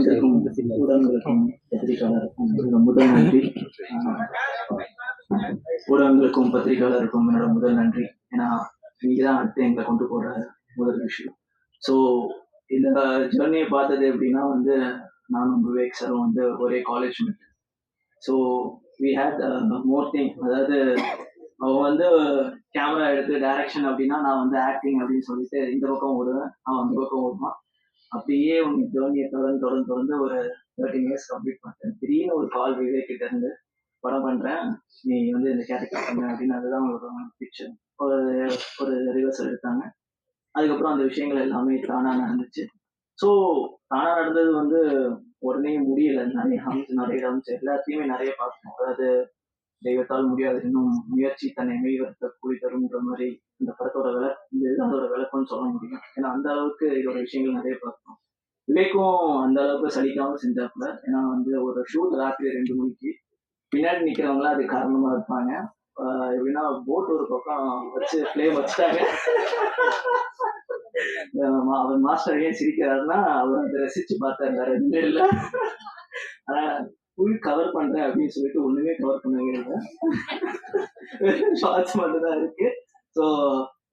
வந்திருக்கும் ஊடகங்களுக்கும் பத்திரிகையாளருக்கும் முதல் நன்றி. ஊடகங்களுக்கும் பத்திரிகையாளருக்கும் என்னோட முதல் நன்றி. ஏன்னா நீங்க தான் அடுத்து எங்களை கொண்டு போற முதல் விஷயம். ஸோ இந்த ஜேர்னியை பார்த்தது எப்படின்னா வந்து நானும் விவேக் சாரும் வந்து ஒரே college mate. So we had more thing, அதாவது அவன் வந்து கேமரா எடுத்து டைரக்ஷன் அப்படின்னா நான் வந்து ஆக்டிங் அப்படின்னு சொல்லிட்டு இந்த பக்கம் ஓடுவேன், அவன் அந்த பக்கம் ஓடுவான். அப்படியே உங்க ஜேர்னியை தொடர்ந்து ஒரு 13 இயர்ஸ் கம்ப்ளீட் பண்ணிட்டேன். திடீர்னு ஒரு கால் விவேக் கிட்ட இருந்து படம் பண்றேன், நீ வந்து இந்த கேரக்டர் பண்ண அப்படின்னு, அதுதான் ஒரு பிக்சர் ஒரு ரிவர்சல் எடுத்தாங்க. அதுக்கப்புறம் அந்த விஷயங்கள் எல்லாமே தானா நடந்துச்சு. ஸோ தானா நடந்தது வந்து உடனே முடியல. நிறைய ஹம்ஸ் எல்லாத்தையுமே நிறைய பார்த்தோம். அதாவது தெய்வத்தால் முடியாது, இன்னும் முயற்சி தன்னை மெய்வர்த்த கூலி தரும்ன்ற மாதிரி இந்த படத்தோட அதோட விளக்கம்னு சொல்ல முடியும். ஏன்னா அந்த அளவுக்கு இதோட விஷயங்கள் நிறைய பார்த்தோம். விவேக்கும் அந்த அளவுக்கு சலிக்காம செஞ்சாப்புல. ஏன்னா வந்து ஒரு ஷூட் ராத்திரி 2 மணிக்கு பின்னாடி நிக்கிறவங்களாம் அது காரணமா இருப்பாங்க. எப்படின்னா போட் ஒரு பக்கம் வச்சு ஃபிளேம் வச்சுட்டாங்க. அவர் மாஸ்டர் ஏன் சிரிக்கிறாருன்னா அவர் அதை ரசிச்சு பார்த்தாரு, வேற எதுவுமே இல்லை. ஆனா ஃபுல் கவர் பண்றேன் அப்படின்னு சொல்லிட்டு ஒண்ணுமே கவர் பண்ணவே இல்லை, ஷார்ட்ஸ் மட்டும் தான் இருக்கு. ஸோ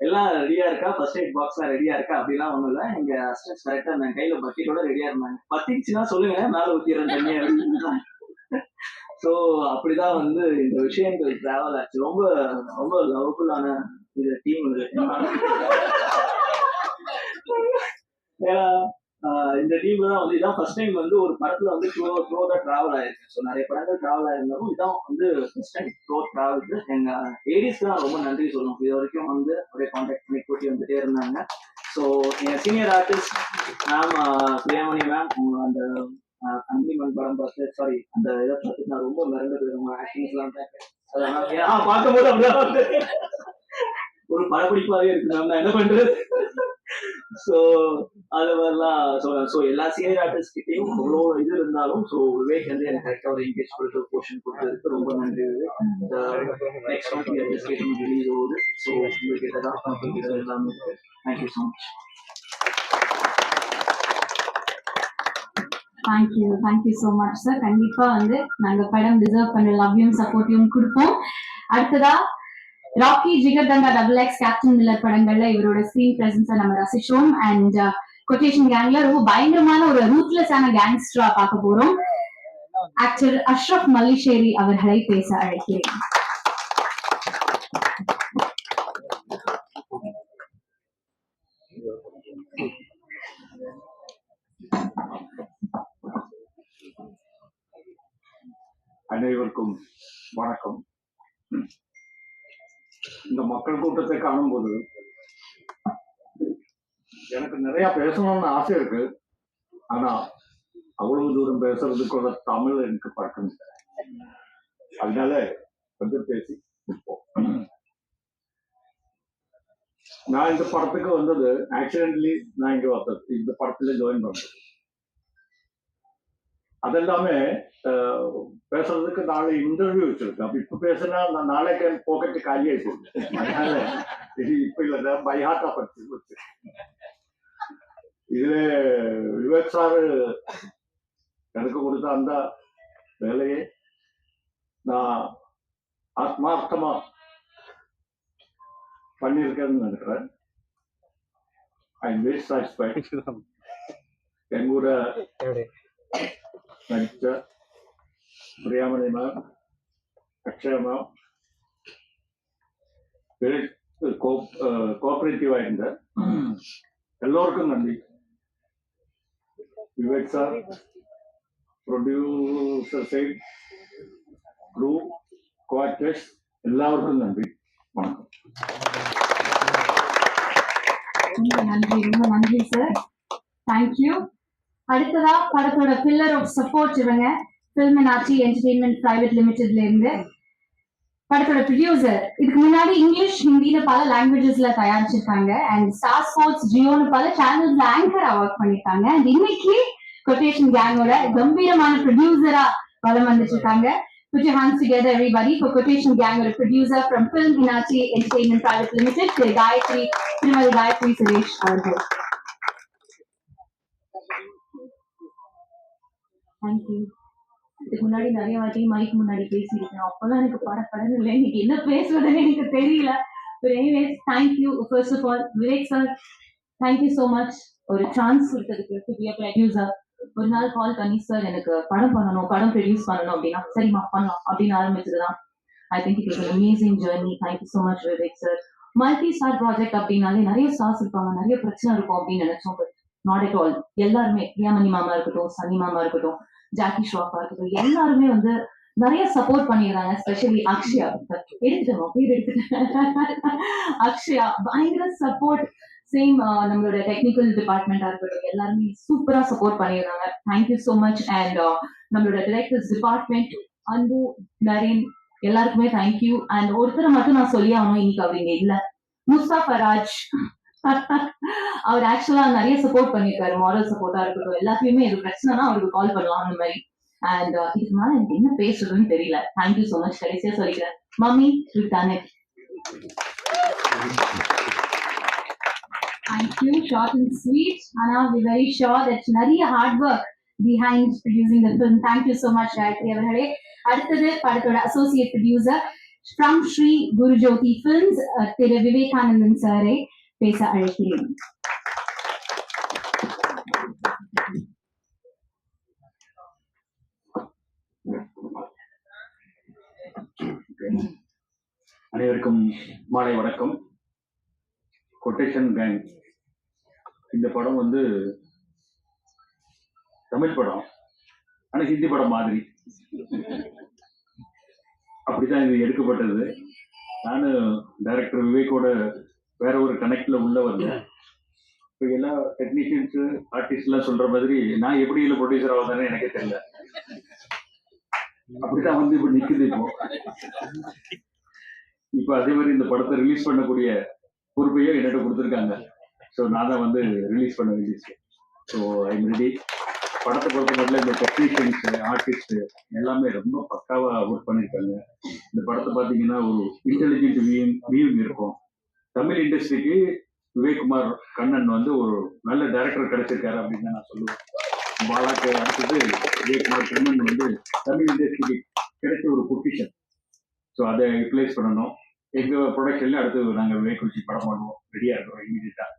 எல்லாம் ரெடியா இருக்கா, ஃபர்ஸ்ட் எய்ட் பாக்ஸ் எல்லாம் ரெடியா இருக்கா அப்படிலாம் ஒண்ணும் இல்லை. எங்க அசிஸ்டன்ஸ் கரெக்டா அந்த கையில பக்கெட்டோட ரெடியா இருந்தாங்க. பத்திச்சுன்னா சொல்லுங்க, மேல ஊத்திடுறேன் தண்ணி அப்படின்னு. ஸோ அப்படிதான் வந்து இந்த விஷயங்கள் டிராவல் ஆச்சு. ரொம்ப ரொம்ப லவ்ஃபுல்லான இது டீம் இது. ஏன்னா இந்த டீம்ல தான் வந்து இதான் ஃபர்ஸ்ட் டைம் வந்து ஒரு படத்துல வந்து த்ரோ தான் டிராவல் ஆயிருக்கு. ஸோ நிறைய படங்கள் டிராவல் ஆயிருந்தாலும் இதான் வந்து ஃபர்ஸ்ட் டைம் த்ரோ டிராவல். எங்க ஏடிஸ்க்கு தான் ரொம்ப நன்றி சொல்லணும். இது வரைக்கும் வந்து ஒரே கான்டாக்ட் பண்ணி கூட்டி வந்துட்டே இருந்தாங்க. ஸோ என் senior artist ma'am Priyamani ma'am, அந்த அன்பிமன் படம் பார்த்து அந்த இதை பார்த்து நான் ரொம்ப மிரண்டு போயிருங்க. ஆக்டிங்ஸ் எல்லாம் பார்க்கும் போது அப்படிதான் ஒரு படப்பிடிப்பாவே இருக்கு மேம், நான் என்ன பண்றது. ஸோ அது மாதிரிலாம் ஸோ எல்லா சீனியர் ஆர்டிஸ்ட் கிட்டையும் அவ்வளோ இது இருந்தாலும் ஸோ விவேக் வந்து எனக்கு கரெக்டாக ஒரு என்கேஜ் கொடுத்து போர்ஷன் கொடுத்ததுக்கு ரொம்ப நன்றி விவேக். நெக்ஸ்ட் மந்த் ரிலீஸ் ஆகுது. ஸோ உங்ககிட்ட தான் எல்லாமே இருக்கு. Thank you so much. Thank you so much sir. கண்டிப்பா வந்து நாங்க படம் டிசர்வ் பண்ண லவ்யும் சப்போர்ட்டையும் கொடுப்போம். அடுத்ததா Rocky, Jigarthanda, XX, Captain Miller படங்கள்ல இவரோட ஸ்கிரீன் பிரசன்ஸை நம்ம ரசிச்சோம். அண்ட் கொட்டேஷன் கேங்ல ரொம்ப பயங்கரமான ஒரு ரூத்லெஸ்ஸான கேங்ஸ்டரா பார்க்க போறோம். ஆக்டர் அஷ்ரப் மல்லிஷேரி அவர்களை பேச அழைக்கிறேன். அனைவருக்கும் வணக்கம். இந்த மக்கள் கூட்டத்தை காணும்போது எனக்கு நிறைய பேசணும்னு ஆசை இருக்கு. ஆனா அவ்வளவு தூரம் பேசுறதுக்குள்ள தமிழ் எனக்கு பழக்கம் இல்லை. அதனால கொஞ்சம் பேசி கொடுப்போம். நான் இந்த படத்துக்கு வந்தது ஆக்சிடென்ட்லி. நான் இங்க வந்தது இந்த படத்துல ஜாயின் பண்றது. அதெல்லாமே பேசுறதுக்கு நாளை இன்டர்வியூ வச்சிருக்கு. அப்ப இப்ப பேசுனா நான் நாளைக்கு என் பாக்கெட்டு காலி ஆகி போகுது. அதனால இது இப்ப இல்ல, பைஹாட்டா படிச்சு வச்சு. இதுல விவேக் சார் எனக்கு கொடுத்த அந்த வேலையை நான் ஆத்மார்த்தமா பண்ணியிருக்கேன்னு நினைக்கிறேன். I am very satisfied. என் கூட நடிச்ச Priyamani ma'am, Akshaya ma'am very கோஆபரேட்டிவா இருந்த எல்லோருக்கும் நன்றி. Vivek sir, producer side, crew, co-actors எல்லாருக்கும் நன்றி. வணக்கம். ரொம்ப நன்றி சார். தேங்க்யூ. அடுத்ததா படத்தோட பில்லர் ஆஃப் சப்போர்ட் இவங்க ஃபில்மினாச்சி என்டர்டெயின்மெண்ட் பிரைவேட் லிமிடெட்ல இருந்து. படத்தோட ப்ரொடியூசர் இதுக்கு முன்னாடி இங்கிலீஷ், ஹிந்தியில பல லாங்குவேஜஸ்ல தயாரிச்சிருக்காங்க. அண்ட் ஸ்டார் ஸ்போர்ட்ஸ், ஜியோன்னு பல சேனல்ஸ்ல ஆங்கரா ஒர்க் பண்ணிருக்காங்க. அண்ட் இன்னைக்கு கொட்டேஷன் கேங்கோட கம்பீரமான ப்ரொடியூசரா வலம் வந்துட்டு இருக்காங்க. Put your hands together, everybody, for Quotation Gang, a producer from Film Minachi Entertainment Private Limited, Thirumali Gayatri Suresh. Thank you. இதுக்கு முன்னாடி நிறைய வாட்டி மைக் முன்னாடி பேசியிருக்கேன். அப்பெல்லாம் எனக்கு படப்படன்னு இல்லை. இன்னைக்கு என்ன பேசுறதுன்னு எனக்கு தெரியல. But anyways, thank you. First of all, Vivek sir, thank you so much. ஒரு சான்ஸ் கொடுத்ததுக்கு to be a producer. ஒரு நாள் கால் பண்ணி சார் எனக்கு படம் பண்ணணும், படம் ப்ரொடியூஸ் பண்ணணும் அப்படின்னா சரிம்மா பண்ணலாம் அப்படின்னு ஆரம்பிச்சதுதான். I think it was an amazing journey. Thank you so much, Vivek sir. Multi star project அப்படின்னாலே நிறைய ஸ்டார்ஸ் இருப்பாங்க, நிறைய பிரச்சனை இருக்கும் அப்படின்னு நினைச்சோம். But not at all. எல்லாருமே பிரியாமணி மாமா இருக்கட்டும், சனி மாமா இருக்கட்டும், ஜாக்கி ஷ்ராஃபா இருக்கட்டும், எல்லாருமே வந்து நிறைய சப்போர்ட் பண்ணிடுறாங்க. ஸ்பெஷலி அக்ஷயா எடுத்துட்டோம், பேர் எடுத்துட்டேன். அக்ஷயா பயங்கர சப்போர்ட். சேம் நம்மளோட டெக்னிக்கல் டிபார்ட்மெண்டா இருக்கட்டும், எல்லாருமே சூப்பரா சப்போர்ட் பண்ணிடுறாங்க. Thank you so much. அண்ட் நம்மளோட டைரக்டர்ஸ் டிபார்ட்மெண்ட் அன்பு, நரேன், எல்லாருக்குமே தேங்க்யூ. அண்ட் ஒருத்தரை மட்டும் நான் சொல்லி ஆகணும், இன்னைக்கு அவர் இங்க இல்ல, முஸ்தாபா ராஜ். அவர் ஆக்சுவலா நிறைய சப்போர்ட் பண்ணிருக்காரு, மாரல் சப்போர்ட்டா இருக்கட்டும், எல்லாத்தையுமே இது பிரச்சனைனா அவருக்கு கால் பண்ணலாம் அந்த மாதிரி. அண்ட் இதுக்கு மேல எனக்கு என்ன பேசுறதுன்னு தெரியல. Thank you so much. கடைசியா சொல்லிக்கிறேன், mummy you done it. Thank you, short and sweet. Anna, we're very sure that நிறைய hard work behind producing the film. Thank you so much, Gayatri அவர்களே. அடுத்தது படத்தோட associate producer from Sri Gurujothi films திரு விவேகானந்தன் சாரை பேச அழைக்கிறேன். அனைவருக்கும் மாலை வணக்கம். கொட்டேஷன் கேங் இந்த படம் வந்து தமிழ் படம், ஆனா ஹிந்தி படம் மாதிரி. அப்படிதான் இது எடுக்கப்பட்டது. நானு டைரக்டர் விவேக்கோட வேற ஒரு கனெக்ட்ல உள்ள வந்தேன். இப்போ எல்லா டெக்னீஷியன்ஸ் ஆர்டிஸ்ட் எல்லாம் சொல்ற மாதிரி நான் எப்படி இல்லை ப்ரொடியூசர் ஆகுதானே எனக்கே தெரியல. அப்படிதான் வந்து இப்ப நிக்குது. இப்போ அதே மாதிரி இந்த படத்தை ரிலீஸ் பண்ணக்கூடிய பொறுப்பையும் என்னிட்ட கொடுத்துருக்காங்க. ஸோ நான் தான் வந்து ரிலீஸ் பண்ண வேண்டியது. So I'm ready. படத்தை பொறுத்த மட்டும் இந்த டெக்னீஷியன்ஸ் ஆர்டிஸ்ட் எல்லாமே ரொம்ப பக்காவா ஒர்க் பண்ணியிருக்காங்க. இந்த படத்தை பார்த்தீங்கன்னா ஒரு இன்டெலிஜென்ட் வியூங் இருக்கும். தமிழ் இண்டஸ்ட்ரிக்கு விவேக்குமார் கண்ணன் வந்து ஒரு நல்ல டைரக்டர் கிடைச்சிருக்காரு அப்படின்னு தான் நான் சொல்லுவேன். பாலாக்கு அடுத்தது விவேக்குமார் கண்ணன் வந்து தமிழ் இண்டஸ்ட்ரிக்கு கிடைச்ச ஒரு பொசிஷன். ஸோ அதை யூட்டிலைஸ் பண்ணணும். எங்கள் ப்ரொடக்ஷன்ல அடுத்து நாங்கள் விவேக் வச்சு படம் பண்ணுவோம். ரெடியாக இருக்கிறோம் இமீடியட்டாக.